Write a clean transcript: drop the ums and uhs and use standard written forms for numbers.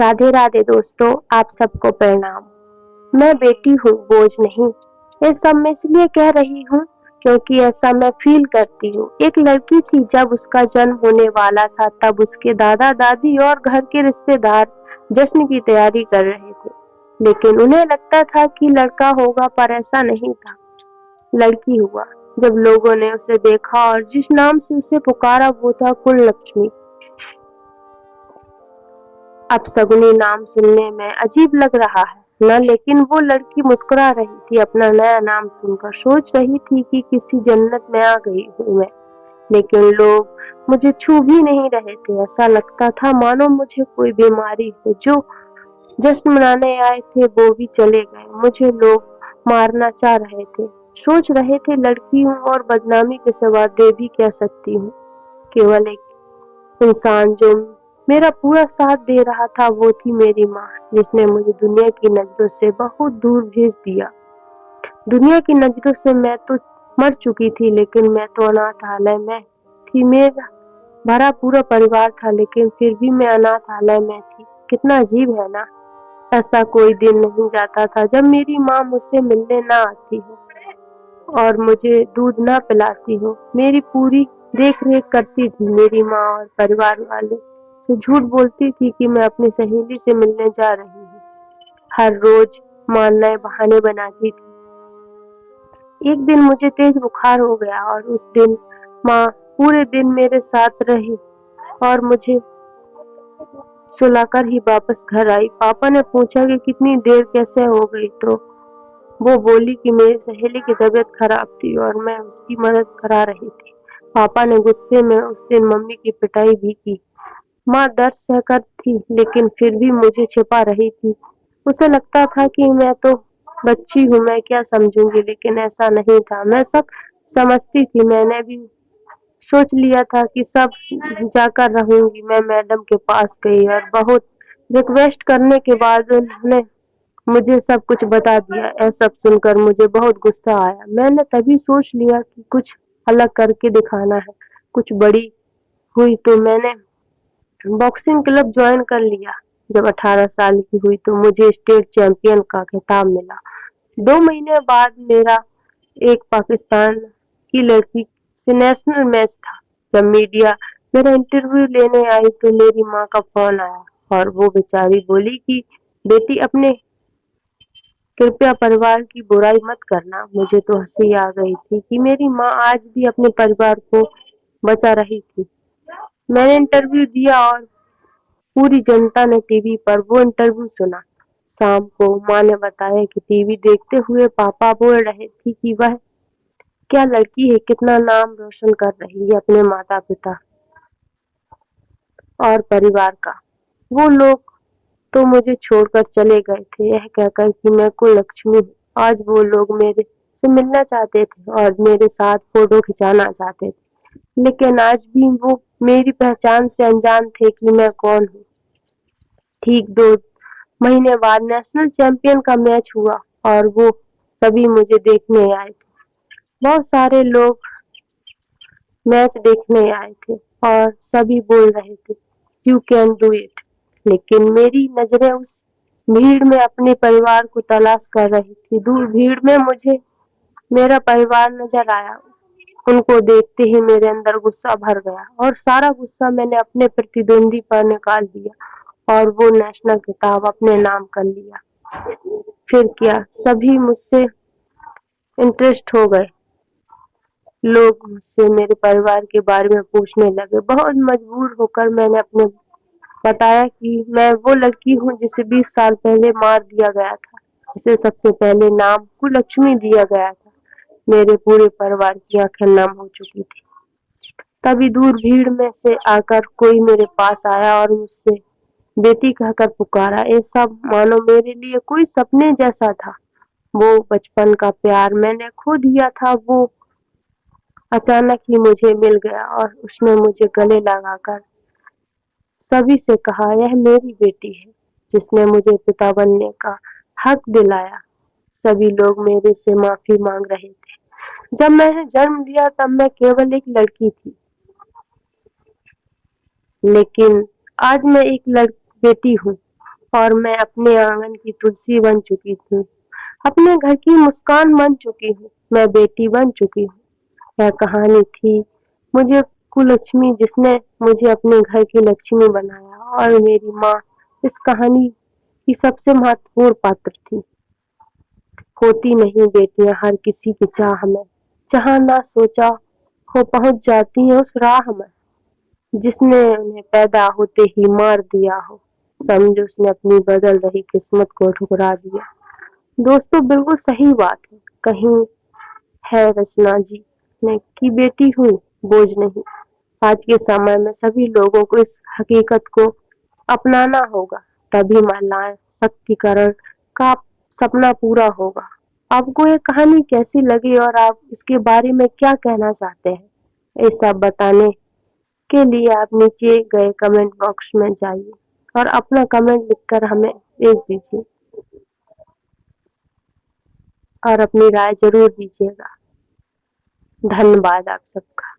राधे राधे दोस्तों, आप सबको प्रणाम। मैं बेटी हूँ, बोझ नहीं। ये सब मैं इसलिए कह रही हूँ क्योंकि ऐसा मैं फील करती हूँ। एक लड़की थी, जब उसका जन्म होने वाला था तब उसके दादा दादी और घर के रिश्तेदार जश्न की तैयारी कर रहे थे, लेकिन उन्हें लगता था कि लड़का होगा, पर ऐसा नहीं था। लड़की हुआ। जब लोगों ने उसे देखा और जिस नाम से उसे पुकारा वो था कुललक्ष्मी। अब सगुनी नाम सुनने में अजीब लग रहा है न, लेकिन वो लड़की मुस्कुरा रही थी अपना नया नाम सुनकर। सोच रही थी कि किसी जन्नत में आ गई हूँ मैं। लेकिन लोग मुझे छू भी नहीं रहे थे। ऐसा लगता था मानो मुझे कोई बीमारी है। जो जश्न मनाने आए थे वो भी चले गए। मुझे लोग मारना चाह रहे थे। सोच रहे थे लड़की हूँ और बदनामी के सिवा दे भी क्या सकती हूँ। केवल एक इंसान जो मेरा पूरा साथ दे रहा था वो थी मेरी माँ, जिसने मुझे दुनिया की नजरों से बहुत दूर भेज दिया। दुनिया की नजरों से मैं तो मर चुकी थी, लेकिन मैं तो अनाथालय में थी। मेरा भरा पूरा परिवार था, लेकिन फिर भी मैं अनाथालय में थी। कितना अजीब है ना। ऐसा कोई दिन नहीं जाता था जब मेरी माँ मुझसे मिलने ना आती हो और मुझे दूध ना पिलाती हो। मेरी पूरी देख रेख करती थी। मेरी माँ और परिवार वाले से झूठ बोलती थी कि मैं अपनी सहेली से मिलने जा रही हूँ। हर रोज माँ नए बहाने बनाती थी। एक दिन मुझे तेज बुखार हो गया और उस दिन माँ पूरे दिन मेरे साथ रही और मुझे सुलाकर ही वापस घर आई। पापा ने पूछा कि कितनी देर कैसे हो गई, तो वो बोली कि मेरी सहेली की तबीयत खराब थी और मैं उसकी मदद करा रही थी। पापा ने गुस्से में उस दिन मम्मी की पिटाई भी की। माँ दर्द सहकर थी, लेकिन फिर भी मुझे छिपा रही थी। उसे लगता था कि मैं तो बच्ची हूँ, मैं क्या समझूंगी, लेकिन ऐसा नहीं था। मैं सब समझती थी। मैंने भी सोच लिया था कि सब जाकर रहूंगी। मैं मैडम के पास गई और बहुत रिक्वेस्ट करने के बाद उन्होंने मुझे सब कुछ बता दिया। यह सब सुनकर मुझे बहुत गुस्सा आया। मैंने तभी सोच लिया कि कुछ अलग करके दिखाना है। कुछ बड़ी हुई तो मैंने बॉक्सिंग क्लब ज्वाइन कर लिया। जब 18 साल की हुई तो मुझे स्टेट चैंपियन का खिताब मिला। 2 महीने बाद मेरा एक पाकिस्तान की लड़की से नेशनल मैच था। जब मीडिया मेरा इंटरव्यू लेने आई तो मेरी माँ का फोन आया और वो बेचारी बोली कि बेटी, अपने कृपया परिवार की बुराई मत करना। मुझे तो हंसी आ गई थी कि मेरी माँ आज भी अपने परिवार को बचा रही थी। मैंने इंटरव्यू दिया और पूरी जनता ने टीवी पर वो इंटरव्यू सुना। शाम को माँ ने बताया कि टीवी देखते हुए पापा बोल रहे थे कि वह क्या लड़की है, कितना नाम रोशन कर रही है अपने माता पिता और परिवार का। वो लोग तो मुझे छोड़कर चले गए थे, यह कहकर कि मैं कुललक्ष्मी हूँ। आज वो लोग मेरे से मिलना चाहते थे और मेरे साथ फोटो खिंचाना चाहते थे, लेकिन आज भी वो मेरी पहचान से अनजान थे कि मैं कौन हूँ। ठीक 2 महीने बाद नेशनल चैंपियन का मैच हुआ और वो सभी मुझे देखने आए थे। बहुत सारे लोग मैच देखने आए थे और सभी बोल रहे थे, यू कैन डू इट। लेकिन मेरी नजरें उस भीड़ में अपने परिवार को तलाश कर रही थी। दूर भीड़ में मुझे मेरा परिवार नजर आया। उनको देखते ही मेरे अंदर गुस्सा भर गया और सारा गुस्सा मैंने अपने प्रतिद्वंदी पर निकाल दिया और वो नेशनल खिताब अपने नाम कर लिया। फिर क्या, सभी मुझसे इंटरेस्ट हो गए। लोग मुझसे मेरे परिवार के बारे में पूछने लगे। बहुत मजबूर होकर मैंने अपने बताया कि मैं वो लड़की हूँ जिसे 20 साल पहले मार दिया गया था, जिसे सबसे पहले नाम कुललक्ष्मी दिया गया था। मेरे पूरे परिवार की आंखें नम हो चुकी थी। तभी दूर भीड़ में से आकर कोई मेरे पास आया और मुझसे बेटी कहकर पुकारा। ये सब मानो मेरे लिए कोई सपने जैसा था। वो बचपन का प्यार मैंने खो दिया था, वो अचानक ही मुझे मिल गया और उसने मुझे गले लगाकर सभी से कहा, यह मेरी बेटी है, जिसने मुझे पिता बनने का हक दिलाया। सभी लोग मेरे से माफी मांग रहे थे। जब मैंने जन्म लिया तब मैं केवल एक लड़की थी, लेकिन आज मैं एक बेटी हूँ। और मैं अपने आंगन की तुलसी बन चुकी थी, अपने घर की मुस्कान बन चुकी हूँ, मैं बेटी बन चुकी हूँ। यह कहानी थी मुझे कुलक्ष्मी जिसने मुझे अपने घर की लक्ष्मी बनाया और मेरी माँ इस कहानी की सबसे महत्वपूर्ण पात्र थी। होती नहीं बेटियां हर किसी की चाह में, जहाँ ना सोचा हो पहुंच जाती हैं उस राह में, जिसने उन्हें पैदा होते ही मार दिया हो, समझो उसने अपनी बदल रही किस्मत को ठुकरा दिया। दोस्तों बिल्कुल सही बात है, कहीं है रचना जी ने कि बेटी हूँ बोझ नहीं। आज के समय में सभी लोगों को इस हकीकत को अपनाना होगा, तभी महिला सशक्तिकरण का सपना पूरा होगा। आपको ये कहानी कैसी लगी और आप इसके बारे में क्या कहना चाहते हैं? ये सब बताने के लिए आप नीचे गए कमेंट बॉक्स में जाइए और अपना कमेंट लिखकर हमें भेज दीजिए और अपनी राय जरूर दीजिएगा। धन्यवाद आप सबका।